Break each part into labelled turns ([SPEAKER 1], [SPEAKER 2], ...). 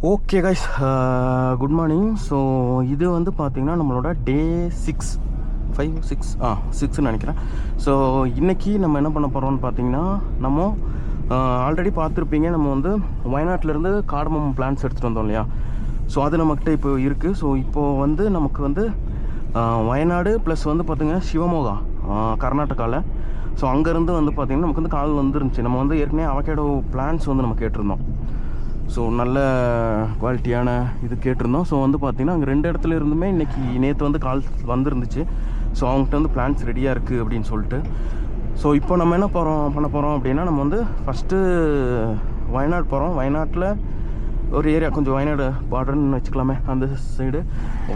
[SPEAKER 1] Okay guys, good morning. So இது வந்து பார்த்திங்கன்னா நம்மளோட டே 6 நினைக்கிறேன். ஸோ இன்றைக்கி நம்ம என்ன பண்ண போகிறோம்னு பார்த்திங்கன்னா, நம்ம ஆல்ரெடி பார்த்துருப்பீங்க, நம்ம வந்து வயநாட்டிலேருந்து கார்டமம் பிளான்ஸ் எடுத்துகிட்டு வந்தோம் இல்லையா. ஸோ அது நம்மக்கிட்ட இப்போ இருக்குது. ஸோ இப்போது வந்து நமக்கு வந்து வயநாடு ப்ளஸ் வந்து பார்த்திங்கன்னா சிவமோகா கர்நாடகாவில். ஸோ அங்கேருந்து வந்து பார்த்திங்கன்னா நமக்கு வந்து கால் வந்துருந்துச்சு. நம்ம வந்து ஏற்கனவே அவகேடோ பிளான்ஸ் வந்து நம்ம கேட்டிருந்தோம். ஸோ நல்ல குவாலிட்டியான இது கேட்டிருந்தோம். ஸோ வந்து பார்த்திங்கன்னா அங்கே 2 இடத்துல இருந்துமே நேற்று வந்து கால் வந்துருந்துச்சு. ஸோ அவங்ககிட்ட வந்து பிளான்ஸ் ரெடியாக இருக்குது அப்படின்னு சொல்லிட்டு. ஸோ இப்போ நம்ம என்ன பண்ண போகிறோம் அப்படின்னா, நம்ம வந்து ஃபஸ்ட்டு வயநாடு போகிறோம். வயநாட்டில் ஒரு ஏரியா, கொஞ்சம் வயநாடு பார்டர்னு வச்சுக்கலாமே, அந்த சைடு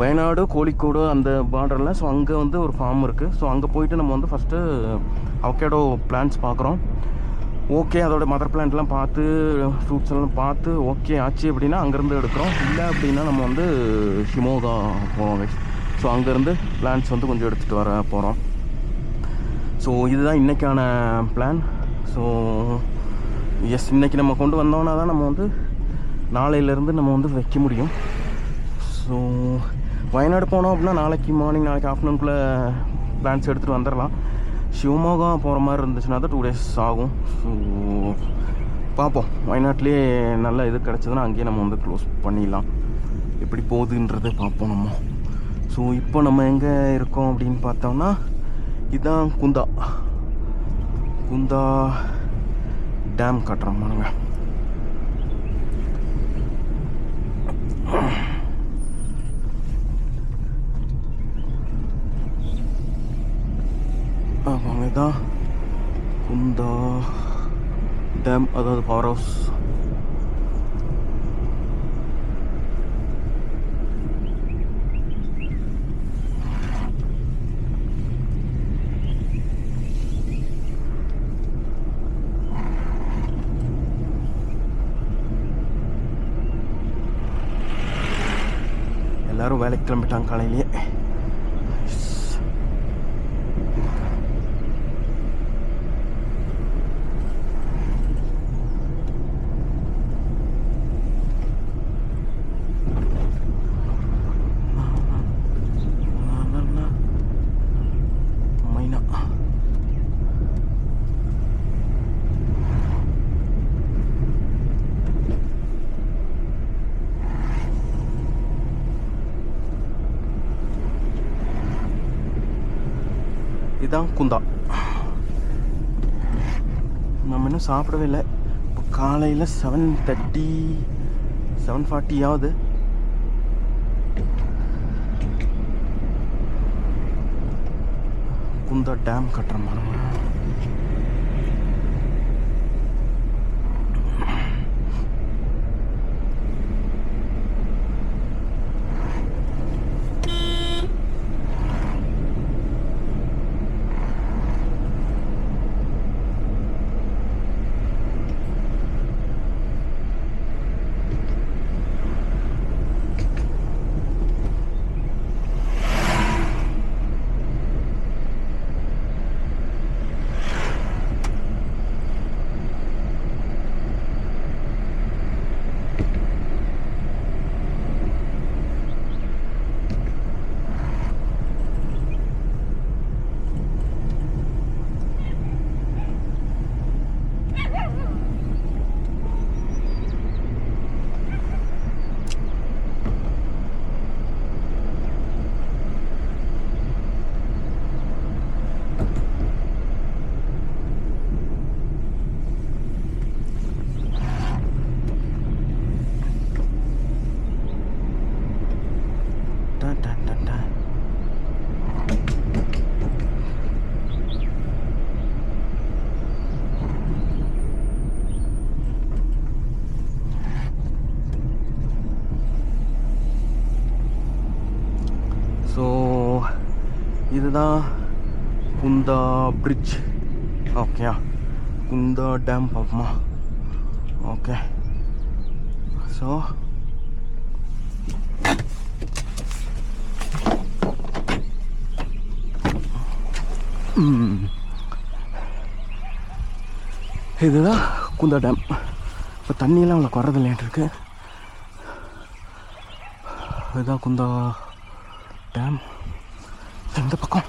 [SPEAKER 1] வயநாடு கோழிக்கோடு அந்த பார்டரில். ஸோ அங்கே வந்து ஒரு ஃபார்ம் இருக்குது. ஸோ அங்கே போயிட்டு நம்ம வந்து ஃபஸ்ட்டு அவகேடோ பிளான்ஸ் பார்க்குறோம். ஓகே, அதோட மதர் பிளான்ட்லாம் பார்த்து ஃப்ரூட்ஸ் எல்லாம் பார்த்து ஓகே ஆச்சு அப்படின்னா அங்கேருந்து எடுக்கிறோம். இல்லை அப்படின்னா நம்ம வந்து ஷிமோகா போவோம். ஸோ அங்கேருந்து பிளான்ஸ் வந்து கொஞ்சம் எடுத்துகிட்டு வர போகிறோம். ஸோ இதுதான் இன்றைக்கான பிளான். ஸோ எஸ், இன்றைக்கி நம்ம கொண்டு வந்தோன்னா தான் நம்ம வந்து நாளையிலேருந்து நம்ம வந்து வைக்க முடியும். ஸோ வயநாடு போனோம் அப்படின்னா நாளைக்கு மார்னிங், நாளைக்கு ஆஃப்டர்நூனுக்குள்ளே பிளான்ஸ் எடுத்துகிட்டு வந்துடலாம். சிவமோகா போகிற மாதிரி இருந்துச்சுன்னா தான் 2 days ஆகும். ஸோ பார்ப்போம், வயநாட்டிலே நல்ல இது கிடச்சதுன்னா அங்கேயே நம்ம வந்து க்ளோஸ் பண்ணிடலாம். எப்படி போகுதுன்றதை பார்ப்போம் நம்ம. ஸோ இப்போ நம்ம எங்கே இருக்கோம் அப்படின்னு பார்த்தோம்னா, இதுதான் குந்தா டேம் கட்டுறோம் பாருங்க. ஆமாங்க, இதுதான் குந்தா டேம், அதாவது பவர் ஹவுஸ். எல்லாரும் வேலைக்கு கிளம்பிட்டாங்க காலையிலேயே. இதுதான் குந்தா. நம்ம இன்னும் சாப்பிடவே இல்லை. இப்போ காலையில் 7:30 7:40 ஆகுது. குந்தா டேம் கட்டுற மாதிரி. ஸோ இதுதான் Kundah bridge. Okay, Kundah dam பார்ப்போமா? ஓகே, ஸோ இதுதான் குந்தா டேம். இப்போ தண்ணியெல்லாம் அவ்வளோ வரதில்லைன்ட்டு இருக்கு. அதுதான் குந்தா டேம். இந்த பக்கம்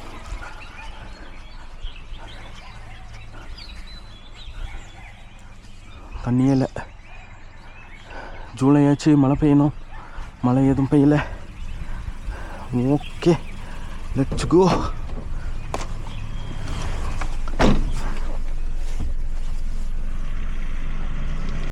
[SPEAKER 1] தண்ணியே இல்லை. ஜூலை ஆச்சு, மழை பெய்யணும். மழை எதுவும் பெய்யலை. Okay, let's go.